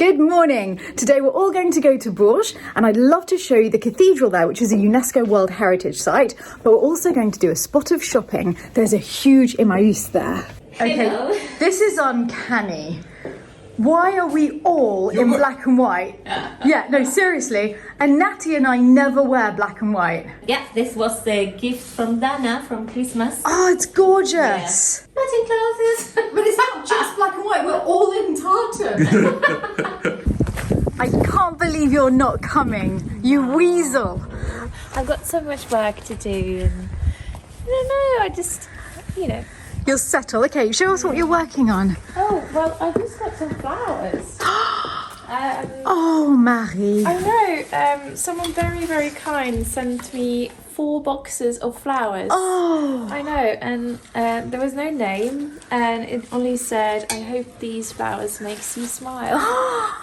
Good morning. Today we're all going to go to Bourges and I'd love to show you the cathedral there, which is a UNESCO World Heritage site, but we're also going to do a spot of shopping. There's a huge Emmaüs there. Okay, hello. This is uncanny. Why are we all in black and white? Yeah, no, seriously. And Natty and I never wear black and white. Yeah, this was the gift from Dana from Christmas. Oh, it's gorgeous. Yeah. Matching clothes. But it's not just black and white, we're all in tartan. I can't believe you're not coming, you weasel. I've got so much work to do and I don't know, I just, you know. You'll settle. Okay, show us what you're working on. Oh, well, I just got some flowers. Oh, Marie. I know, someone very, very kind sent me 4 boxes of flowers. Oh. I know, and there was no name, and it only said, I hope these flowers makes you smile.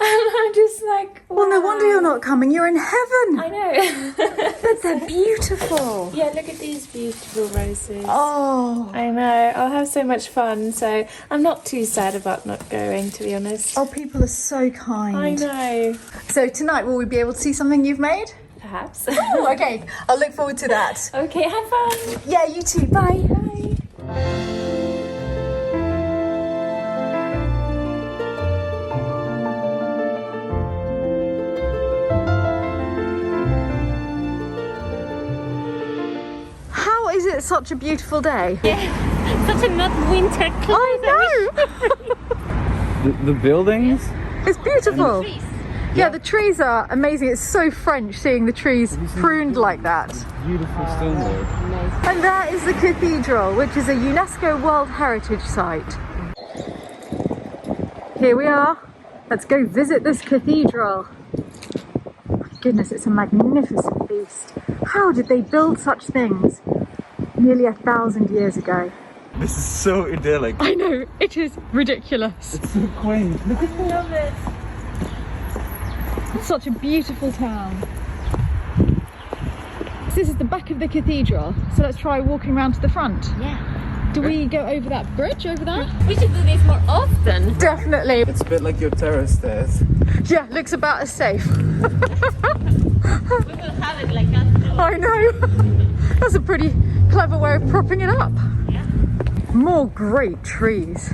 And I'm just like, wow. Well, no wonder you're not coming. You're in heaven. I know. But they're beautiful. Yeah, look at these beautiful roses. Oh. I know, I'll have so much fun, so I'm not too sad about not going, to be honest. Oh, people are so kind. I know. So tonight, will we be able to see something you've made? Perhaps. Oh, okay. I'll look forward to that. Okay, have fun. Yeah, you too. Bye. Bye. How is it such a beautiful day? Yeah, such a not winter clothes. I know. The buildings? It's beautiful. Trees. Yeah, the trees are amazing. It's so French seeing the trees pruned like that. Beautiful stonework. And that is the cathedral, which is a UNESCO World Heritage site. Here we are. Let's go visit this cathedral. My goodness, it's a magnificent beast. How did they build such things nearly 1,000 years ago? This is so idyllic. I know, it is ridiculous. It's so quaint. Look at I love it. It's such a beautiful town. This is the back of the cathedral, so let's try walking around to the front. Yeah. Do we go over that bridge over there? We should do this more often. Definitely. It's a bit like your terrace stairs. Yeah, looks about as safe. We will have it like that too. I know. That's a pretty clever way of propping it up. Yeah. More great trees.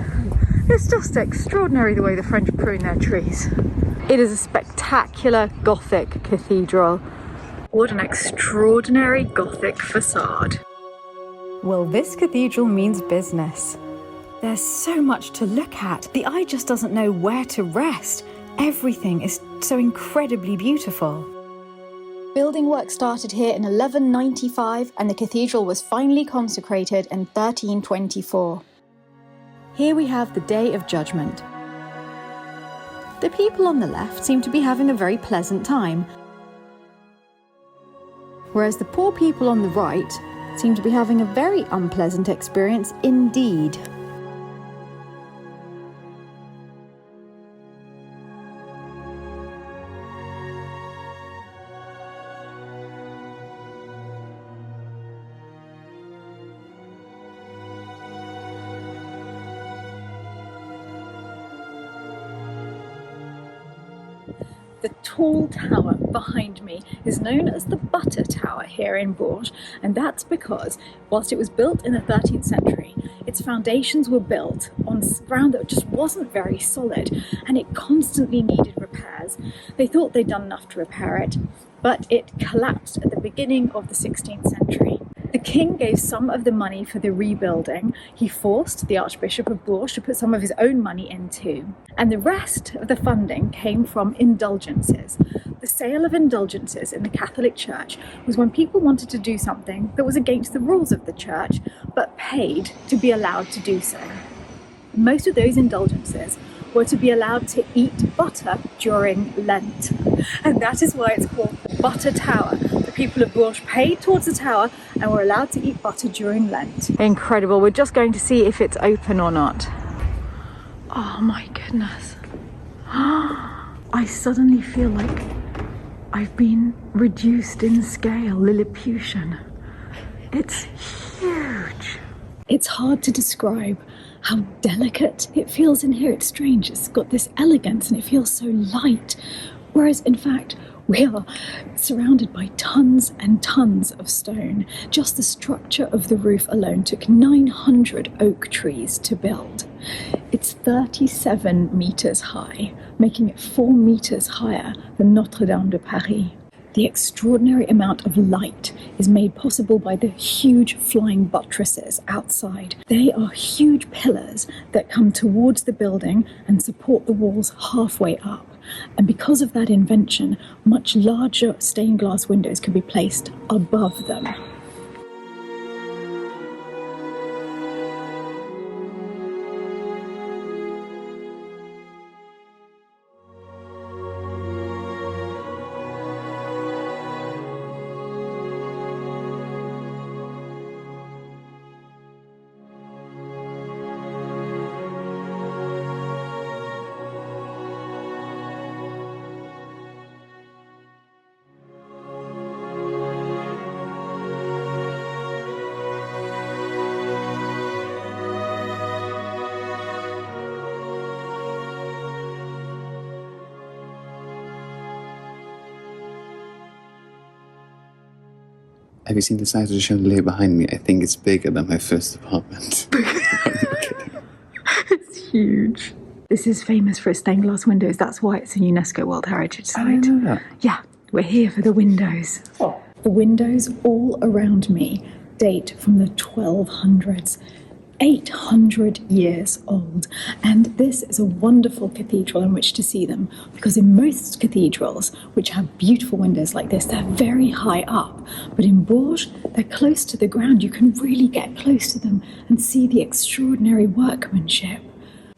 It's just extraordinary the way the French prune their trees. It is a spectacular Gothic cathedral. What an extraordinary Gothic facade. Well, this cathedral means business. There's so much to look at. The eye just doesn't know where to rest. Everything is so incredibly beautiful. Building work started here in 1195 and the cathedral was finally consecrated in 1324. Here we have the Day of Judgment. The people on the left seem to be having a very pleasant time, whereas the poor people on the right seem to be having a very unpleasant experience indeed. The tall tower behind me is known as the Butter Tower here in Bourges, and that's because whilst it was built in the 13th century, its foundations were built on ground that just wasn't very solid and it constantly needed repairs. They thought they'd done enough to repair it, but it collapsed at the beginning of the 16th century. The king gave some of the money for the rebuilding. He forced the Archbishop of Bourges to put some of his own money in too. And the rest of the funding came from indulgences. The sale of indulgences in the Catholic Church was when people wanted to do something that was against the rules of the church, but paid to be allowed to do so. Most of those indulgences were to be allowed to eat butter during Lent. And that is why it's called the Butter Tower. The people of Bourges paid towards the tower and were allowed to eat butter during Lent. Incredible. We're just going to see if it's open or not. Oh my goodness. I suddenly feel like I've been reduced in scale, Lilliputian. It's huge. It's hard to describe how delicate it feels in here. It's strange. It's got this elegance and it feels so light. Whereas in fact, we are surrounded by tons and tons of stone. Just the structure of the roof alone took 900 oak trees to build. It's 37 meters high, making it 4 meters higher than Notre Dame de Paris. The extraordinary amount of light is made possible by the huge flying buttresses outside. They are huge pillars that come towards the building and support the walls halfway up. And because of that invention, much larger stained glass windows can be placed above them. Have you seen the size of the chandelier behind me? I think it's bigger than my first apartment. It's huge. This is famous for its stained glass windows. That's why it's a UNESCO World Heritage Site. Yeah, we're here for the windows. Oh. The windows all around me date from the 1200s. 800 years old, and this is a wonderful cathedral in which to see them, because in most cathedrals which have beautiful windows like this, they're very high up, but in Bourges they're close to the ground. You can really get close to them and see the extraordinary workmanship.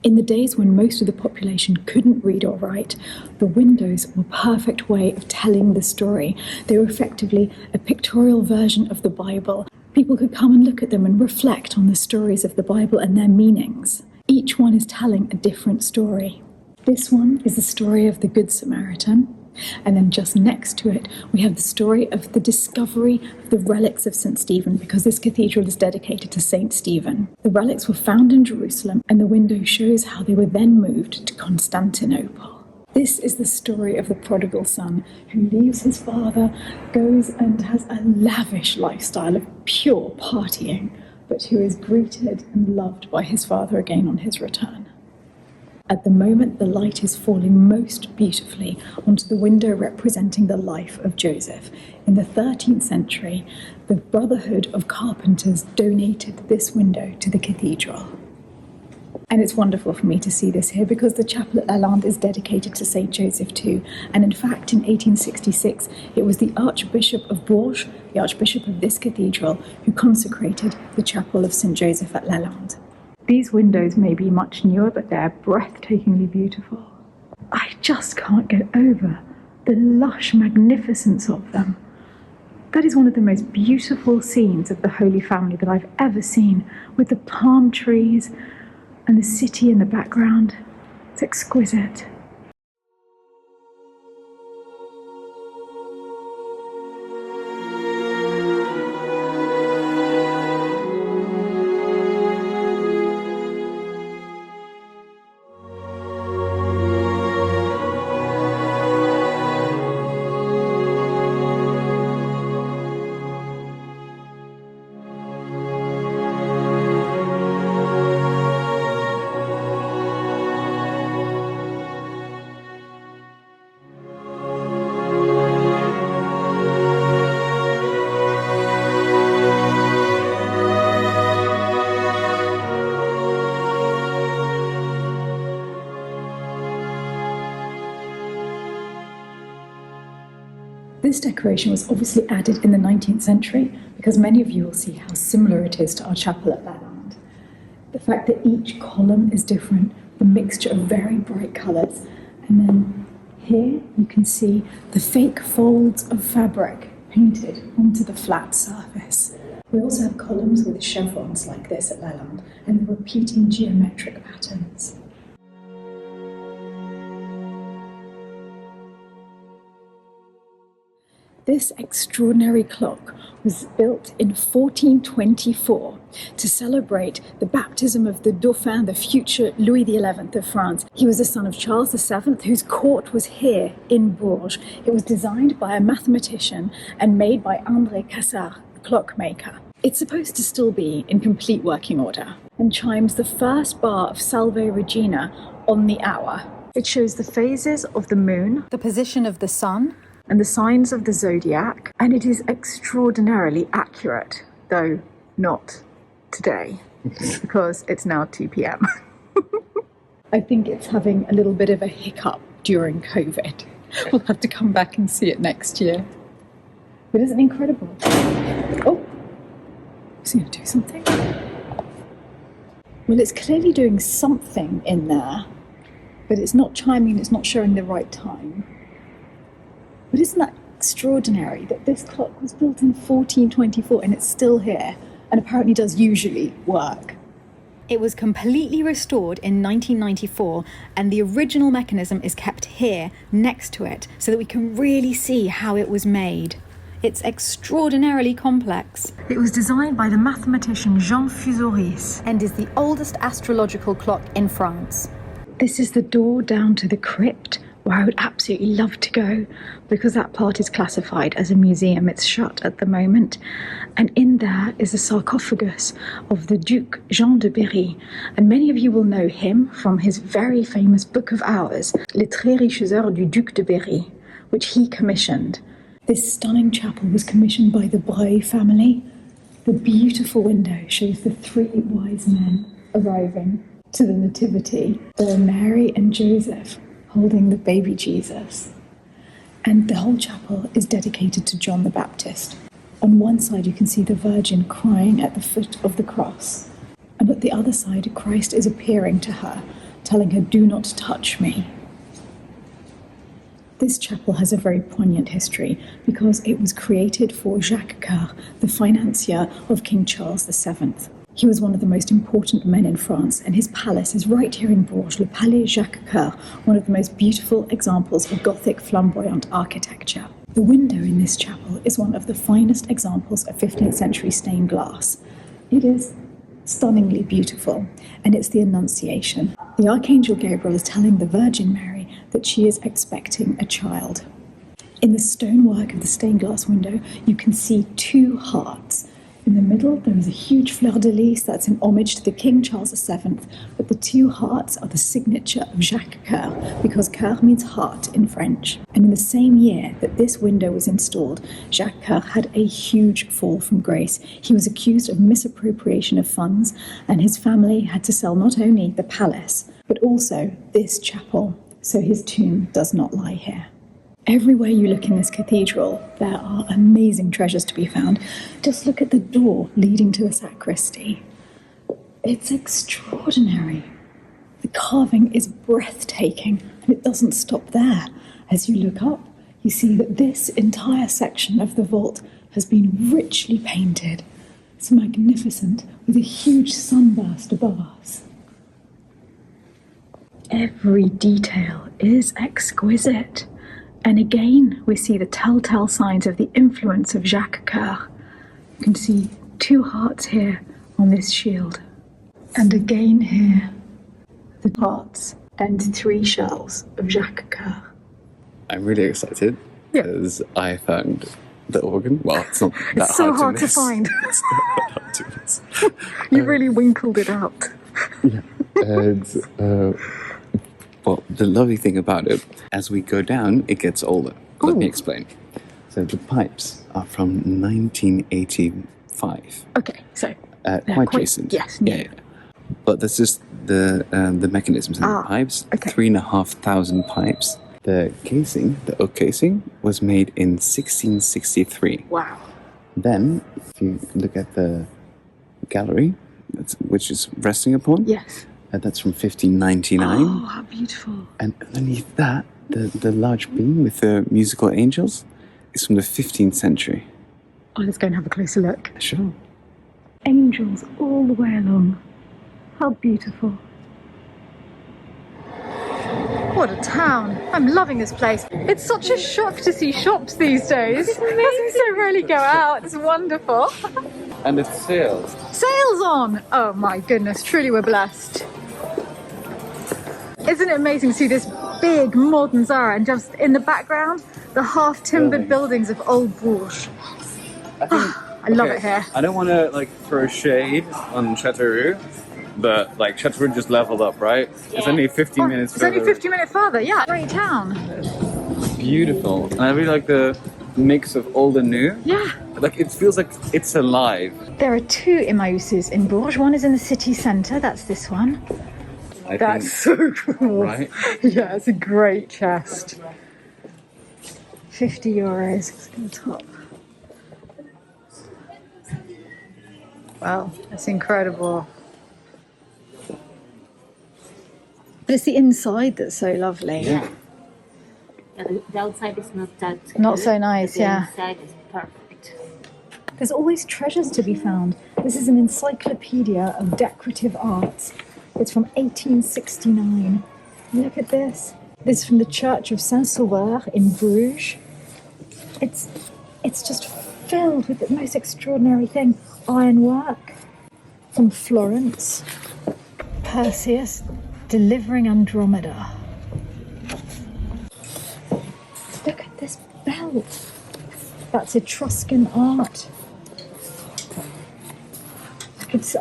In the days when most of the population couldn't read or write, the windows were a perfect way of telling the story. They were effectively a pictorial version of the Bible. People could come and look at them and reflect on the stories of the Bible and their meanings. Each one is telling a different story. This one is the story of the Good Samaritan, and then just next to it we have the story of the discovery of the relics of St. Stephen, because this cathedral is dedicated to St. Stephen. The relics were found in Jerusalem, and the window shows how they were then moved to Constantinople. This is the story of the prodigal son who leaves his father, goes and has a lavish lifestyle of pure partying, but who is greeted and loved by his father again on his return. At the moment, the light is falling most beautifully onto the window representing the life of Joseph. In the 13th century, the Brotherhood of Carpenters donated this window to the cathedral. And it's wonderful for me to see this here, because the chapel at Lalande is dedicated to St. Joseph too. And in fact, in 1866, it was the Archbishop of Bourges, the Archbishop of this cathedral, who consecrated the chapel of St. Joseph at Lalande. These windows may be much newer, but they're breathtakingly beautiful. I just can't get over the lush magnificence of them. That is one of the most beautiful scenes of the Holy Family that I've ever seen, with the palm trees and the city in the background. It's exquisite. This decoration was obviously added in the 19th century, because many of you will see how similar it is to our chapel at Lalande. The fact that each column is different, the mixture of very bright colours, and then here you can see the fake folds of fabric painted onto the flat surface. We also have columns with chevrons like this at Lalande, and the repeating geometric patterns. This extraordinary clock was built in 1424 to celebrate the baptism of the Dauphin, the future Louis XI of France. He was the son of Charles VII, whose court was here in Bourges. It was designed by a mathematician and made by André Cassard, the clockmaker. It's supposed to still be in complete working order and chimes the first bar of Salve Regina on the hour. It shows the phases of the moon, the position of the sun, and the signs of the zodiac, and it is extraordinarily accurate, though not today, because it's now 2 p.m. I think it's having a little bit of a hiccup during COVID. We'll have to come back and see it next year. But isn't it incredible? Oh, is it going to do something? Well, it's clearly doing something in there, but it's not chiming, it's not showing the right time. But isn't that extraordinary that this clock was built in 1424 and it's still here and apparently does usually work? It was completely restored in 1994 and the original mechanism is kept here next to it so that we can really see how it was made. It's extraordinarily complex. It was designed by the mathematician Jean Fusorius and is the oldest astrological clock in France. This is the door down to the crypt, where I would absolutely love to go, because that part is classified as a museum. It's shut at the moment. And in there is a sarcophagus of the Duc Jean de Berry. And many of you will know him from his very famous Book of Hours, Les Très Riches Heures du Duc de Berry, which he commissioned. This stunning chapel was commissioned by the Brocante family. The beautiful window shows the 3 wise men arriving to the Nativity. There are Mary and Joseph holding the baby Jesus. And the whole chapel is dedicated to John the Baptist. On one side you can see the Virgin crying at the foot of the cross. And at the other side, Christ is appearing to her, telling her, "Do not touch me." This chapel has a very poignant history because it was created for Jacques Coeur, the financier of King Charles VII. He was one of the most important men in France, and his palace is right here in Bourges, Le Palais Jacques Coeur, one of the most beautiful examples of Gothic flamboyant architecture. The window in this chapel is one of the finest examples of 15th century stained glass. It is stunningly beautiful, and it's the Annunciation. The Archangel Gabriel is telling the Virgin Mary that she is expecting a child. In the stonework of the stained glass window, you can see 2 hearts. In the middle, there is a huge fleur-de-lis that's in homage to the King Charles VII, but the 2 hearts are the signature of Jacques Coeur, because Coeur means heart in French. And in the same year that this window was installed, Jacques Coeur had a huge fall from grace. He was accused of misappropriation of funds, and his family had to sell not only the palace, but also this chapel, so his tomb does not lie here. Everywhere you look in this cathedral, there are amazing treasures to be found. Just look at the door leading to the sacristy. It's extraordinary. The carving is breathtaking, and it doesn't stop there. As you look up, you see that this entire section of the vault has been richly painted. It's magnificent, with a huge sunburst above us. Every detail is exquisite. And again, we see the telltale signs of the influence of Jacques Coeur. You can see 2 hearts here on this shield. And again here, the hearts and 3 shells of Jacques Coeur. I'm really excited because I found the organ. Well, it's not that It's so hard hard to to miss. find. It's not that hard to miss. You really winkled it out. Yeah. And, well, the lovely thing about it, as we go down, it gets older. Let me explain. So the pipes are from 1985. Okay, so Quite recent. Yes, yeah. But that's just the mechanisms and the pipes. Okay. 3,500 pipes. The casing, the oak casing, was made in 1663. Wow. Then, if you look at the gallery, which is resting upon, Yes. That's from 1599. Oh, how beautiful. And underneath that, the large beam with the musical angels is from the 15th century. Oh, let's go and have a closer look. Sure. Angels all the way along. How beautiful. What a town. I'm loving this place. It's such a shock to see shops these days. I so rarely go out. It's wonderful. And it's sales. Sales on! Oh my goodness, truly we're blessed. Isn't it amazing to see this big modern Zara and just in the background, the half-timbered buildings of old Bourges. I love it here. I don't want to like throw shade on Chateau, but like Chateau just leveled up, right? Yeah. It's only 15 minutes further. It's only 50 minutes further, yeah. Great town. Beautiful. And I really like the mix of old and new. Yeah. Like it feels like it's alive. There are two Emmauses in Bourges. One is in the city centre, that's this one. That's so cool. Right? Yeah, it's a great chest. 50 euros. Let's go top. Wow, that's incredible. But it's the inside that's so lovely. Yeah. The outside is not that Not good, so nice, but yeah. The inside is perfect. There's always treasures to be found. This is an encyclopedia of decorative arts. It's from 1869. Look at this. This is from the Church of Saint-Sauveur in Bruges. It's just filled with the most extraordinary thing. Ironwork from Florence. Perseus delivering Andromeda. Look at this belt. That's Etruscan art.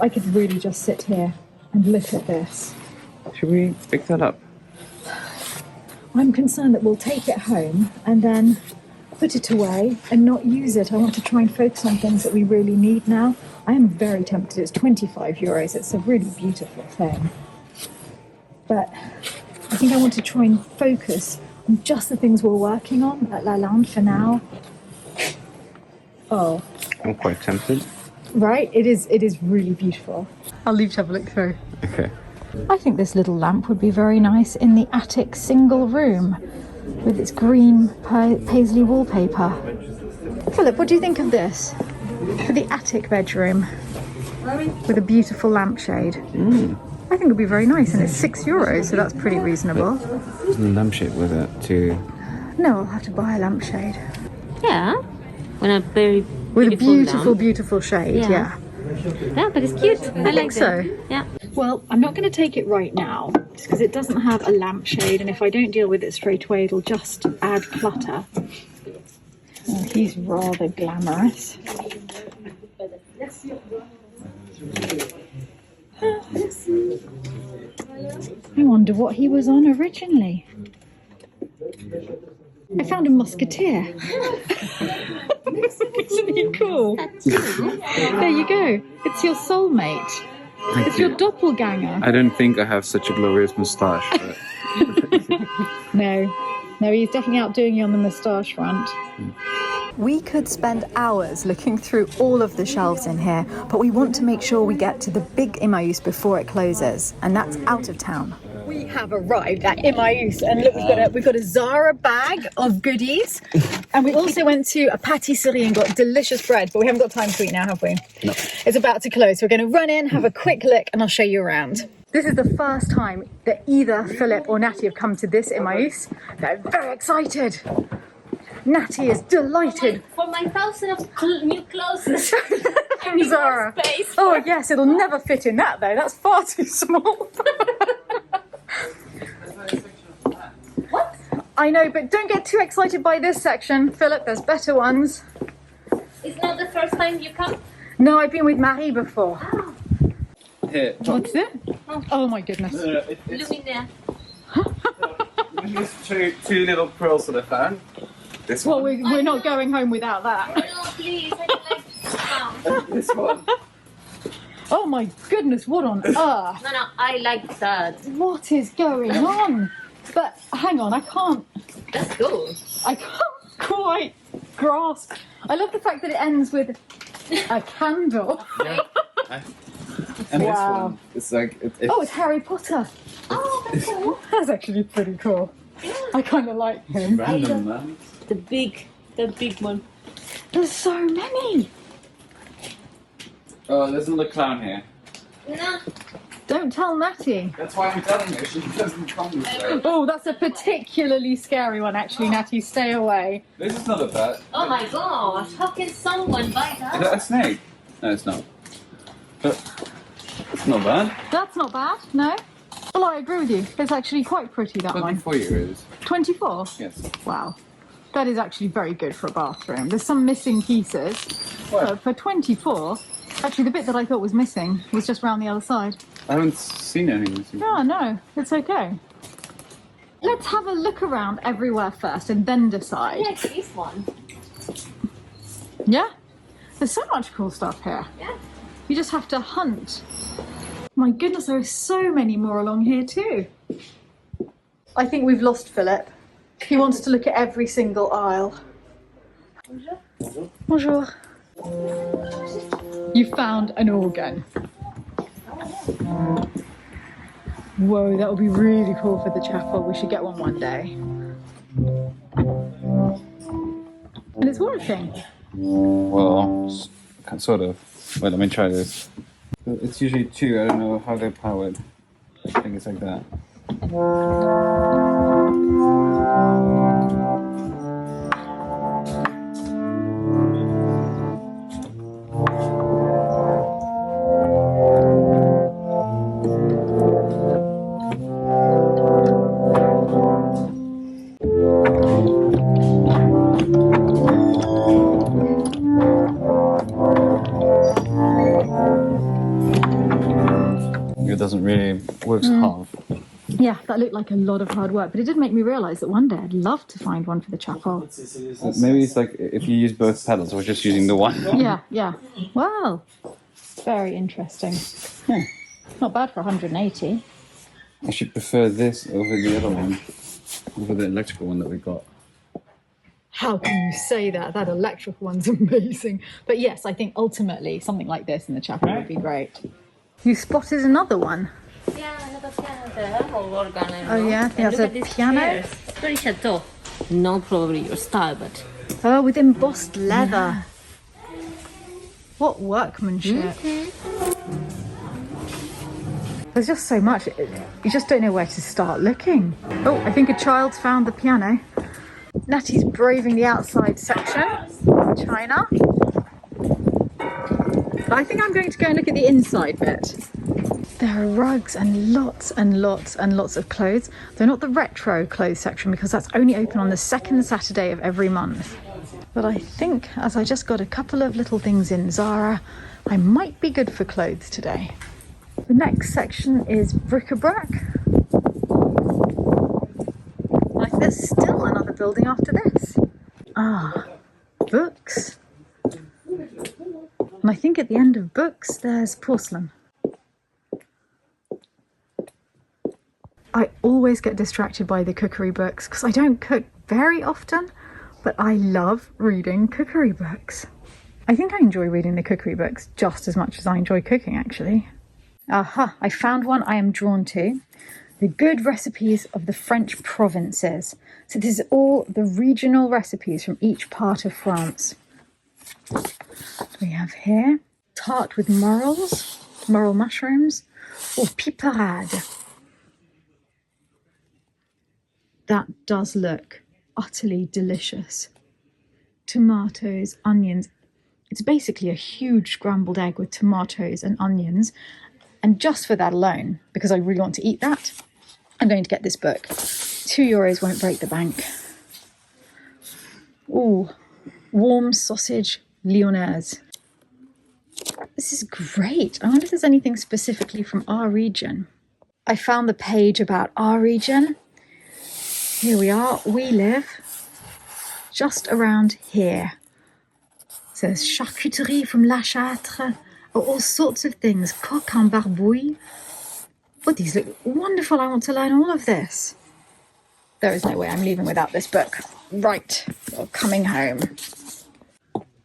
I could really just sit here and look at this. Should we pick that up? I'm concerned that we'll take it home and then put it away and not use it. I want to try and focus on things that we really need now. I am very tempted. It's 25 euros. It's a really beautiful thing. But I think I want to try and focus on just the things we're working on at Lalande for now. Oh. I'm quite tempted. Right? It is really beautiful. I'll leave to have a look through. Okay. I think this little lamp would be very nice in the attic single room with its green paisley wallpaper. Philip, what do you think of this? For the attic bedroom with a beautiful lampshade. I think it would be very nice, and it's 6 euros, so that's pretty reasonable. There's no lampshade with it too. No, I'll have to buy a lampshade. Yeah, with a very With a beautiful beautiful shade, yeah. Yeah, but it's cute. I think so. Yeah. Well, I'm not going to take it right now, because it doesn't have a lampshade, and if I don't deal with it straight away, it'll just add clutter. Oh, he's rather glamorous. I wonder what he was on originally. I found a musketeer. Isn't he cool? There you go. It's your soulmate. It's your doppelganger. I don't think I have such a glorious moustache. But... No, he's definitely outdoing you on the moustache front. We could spend hours looking through all of the shelves in here, but we want to make sure we get to the big Emmaüs before it closes, and that's out of town. We have arrived at Emmaüs, and look, we've got a Zara bag of goodies, and we also went to a pâtisserie and got delicious bread, but we haven't got time to eat now, have we? No. It's about to close, so we're going to run in, have a quick look, and I'll show you around. This is the first time that either Philip or Natty have come to this Emmaüs. They're very excited. Natty is delighted. For my thousand of new clothes. From Zara. Oh yes, it'll never fit in that though. That's far too small. What? I know, but don't get too excited by this section, Philip. There's better ones. It's not the first time you come? No, I've been with Marie before. Oh. Here. What's it? Oh my goodness. Luminaire. Let me just show you two little pearls that I found. This Well, one. we're not going home without that. No, please. I don't like This one. Oh my goodness, what on earth? No, I like that. What is going on? But hang on, I can't quite grasp. I love the fact that it ends with a candle. Yeah. And Wow. this one, it's like... Oh, it's Harry Potter. Oh, that's cool. That's actually pretty cool. I kind of like him. Random, man. The big one. There's so many. Oh, there's another clown here. No. Don't tell Natty. That's why I'm telling her. She doesn't come this way. Oh, that's a particularly scary one, actually, Natty. Stay away. This is not a bat. Oh my gosh, how can someone buy Is that? that a snake? No, it's not. But it's not bad. That's not bad, no? Well, I agree with you. It's actually quite pretty, that one. 24 euros. 24? Yes. Wow. That is actually very good for a bathroom. There's some missing pieces. What? But for 24, actually the bit that I thought was missing was just round the other side. I haven't seen anything. Oh, no, it's okay. Let's have a look around everywhere first and then decide. Like this one. Yeah? There's so much cool stuff here. Yeah. You just have to hunt. My goodness, there are so many more along here too. I think we've lost Philip. He wants to look at every single aisle. Bonjour. You found an organ. Whoa, that would be really cool for the chapel. We should get one day. And it's working. Well, sort of. Wait, let me try this. It's usually 2. I don't know how they're powered. I think it's like that. It doesn't really works half. Yeah, that looked like a lot of hard work, but it did make me realise that one day I'd love to find one for the chapel. Maybe it's like if you use both pedals or just using the one. Yeah. Wow. Very interesting. Yeah. Not bad for 180. I should prefer this over the other one, over the electrical one that we got. How can you say that? That electrical one's amazing. But yes, I think ultimately something like this in the chapel would be great. You spotted another one. Yeah, another piano there, or organ. Oh, yeah? And There's look a at these piano? chairs. It's very chateau. Not probably your style, but Oh, with embossed leather. What workmanship. There's just so much. You just don't know where to start looking. Oh, I think a child's found the piano. Natty's braving the outside section. China. But I think I'm going to go and look at the inside bit. There are rugs and lots and lots and lots of clothes. They're not the retro clothes section because that's only open on the second Saturday of every month. But I think as I just got a couple of little things in Zara, I might be good for clothes today. The next section is bric-a-brac. Like there's still another building after this. Ah, books. And I think at the end of books, there's porcelain. I always get distracted by the cookery books because I don't cook very often, but I love reading cookery books. I think I enjoy reading the cookery books just as much as I enjoy cooking, actually. Aha, I found one I am drawn to. The good recipes of the French provinces. So this is all the regional recipes from each part of France. We have here tart with morels, morel mushrooms, or piperade. That does look utterly delicious. Tomatoes, onions. It's basically a huge scrambled egg with tomatoes and onions. And just for that alone, because I really want to eat that, I'm going to get this book. €2 won't break the bank. Ooh, warm sausage lyonnaise. This is great. I wonder if there's anything specifically from our region. I found the page about our region. Here we are. We live just around here. So there's charcuterie from La Châtre, all sorts of things. Coq en barbouille. Oh, these look wonderful. I want to learn all of this. There is no way I'm leaving without this book. Right, you're coming home.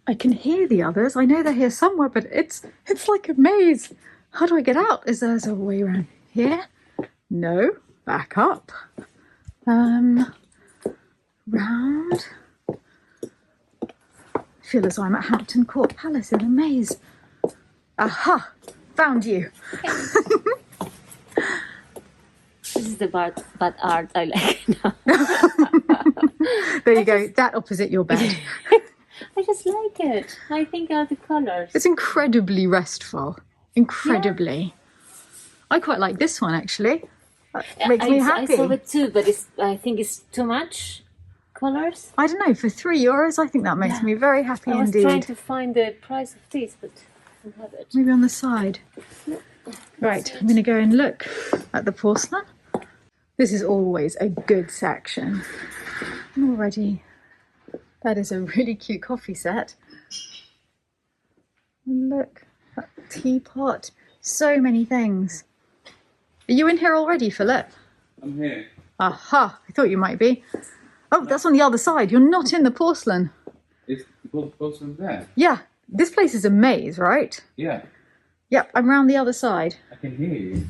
I can hear the others. I know they're here somewhere, but it's like a maze. How do I get out? Is there a way around here? No. Back up. Round. I feel as though I'm at Hampton Court Palace in a maze. Aha! Found you. the bad art I like now. There you go. That opposite your bed. I just like it. I think the colors. It's incredibly restful. Incredibly. I quite like this one actually. That makes me happy. I saw it too, but I think it's too much colors. I don't know, for €3, I think that makes me very happy I was indeed. trying to find the price of this, but I don't have it. Maybe on the side. Right, I'm going to go and look at the porcelain. This is always a good section. Already, that is a really cute coffee set. And look, that teapot. So many things. Are you in here already, Philip? I'm here. Aha, I thought you might be. Oh, that's on the other side. You're not in the porcelain. Is the porcelain there? Yeah, this place is a maze, right? Yeah, Yep, I'm round the other side. I can hear you.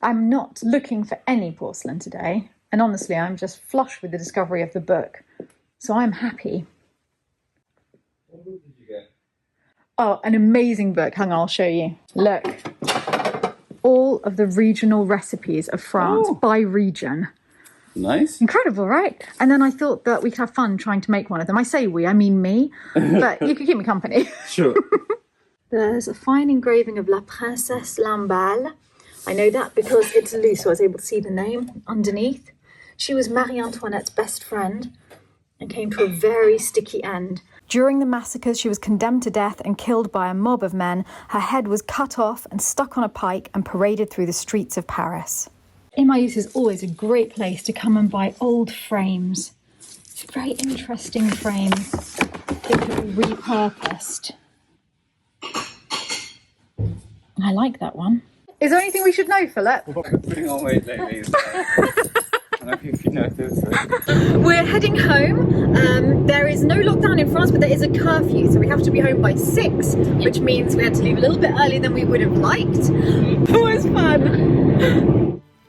I'm not looking for any porcelain today, and honestly, I'm just flush with the discovery of the book, so I'm happy. What book did you get? Oh, an amazing book. Hang on, I'll show you. Look. All of the regional recipes of France by region. Nice. Incredible, right? And then I thought that we could have fun trying to make one of them. I say we, I mean me, but you could keep me company. Sure. There's a fine engraving of La Princesse Lamballe. I know that because it's loose, so I was able to see the name underneath. She was Marie Antoinette's best friend and came to a very sticky end. During the massacres, she was condemned to death and killed by a mob of men. Her head was cut off and stuck on a pike and paraded through the streets of Paris. Emmaüs is always a great place to come and buy old frames. It's a very interesting frame. They could be repurposed. I like that one. Is there anything we should know, Philip? What we're putting on weight lately is I don't know if you noticed. We're heading home. There is no lockdown in France, but there is a curfew, so we have to be home by 6, which means we had to leave a little bit earlier than we would have liked. It was fun.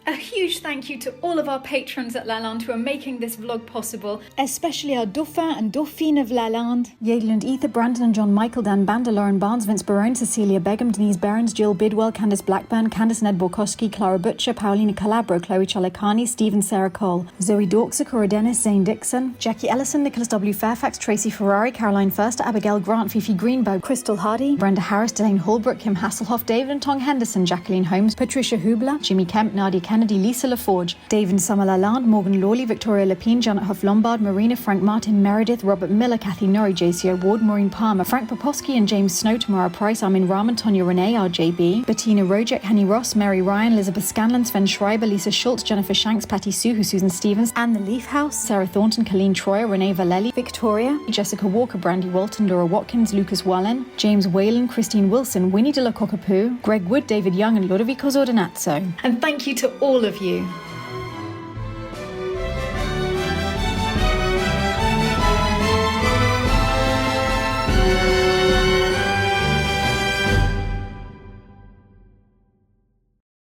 A huge thank you to all of our patrons at Lalande who are making this vlog possible, especially our Dauphin and Dauphine of Lalande, Yadel and Ether, Brandon and John Michael, Dan Bander, Lauren Barnes, Vince Barone, Cecilia Begum, Denise Behrens, Jill Bidwell, Candice Blackburn, Candice and Ed Borkowski, Clara Butcher, Paulina Calabro, Chloe Chalikani, Stephen Sarah Cole, Zoe Dorkser, Cora Dennis, Zane Dixon, Jackie Ellison, Nicholas W. Fairfax, Tracy Ferrari, Caroline First, Abigail Grant, Fifi Greenberg, Crystal Hardy, Brenda Harris, Delane Holbrook, Kim Hasselhoff, David and Tong Henderson, Jacqueline Holmes, Patricia Hubler, Jimmy Kemp, Nadia Kennedy, Lisa LaForge, David Summer Lalande, Morgan Lawley, Victoria Lepine, Janet Huff Lombard, Marina, Frank Martin, Meredith, Robert Miller, Kathy Norrie, JC Ward, Maureen Palmer, Frank Poposky and James Snow, Tamara Price, Armin Rahman, Tonya Renee, RJB, Bettina Rojek, Henny Ross, Mary Ryan, Elizabeth Scanlon, Sven Schreiber, Lisa Schultz, Jennifer Shanks, Patty Sue, Susan Stevens, Anne the Leaf House, Sarah Thornton, Colleen Troyer, Renee Valelli, Victoria, Jessica Walker, Brandy Walton, Laura Watkins, Lucas Wallen, James Whalen, Christine Wilson, Winnie de la Cockapoo, Greg Wood, David Young and Ludovico Ordinazzo. And thank you to all of you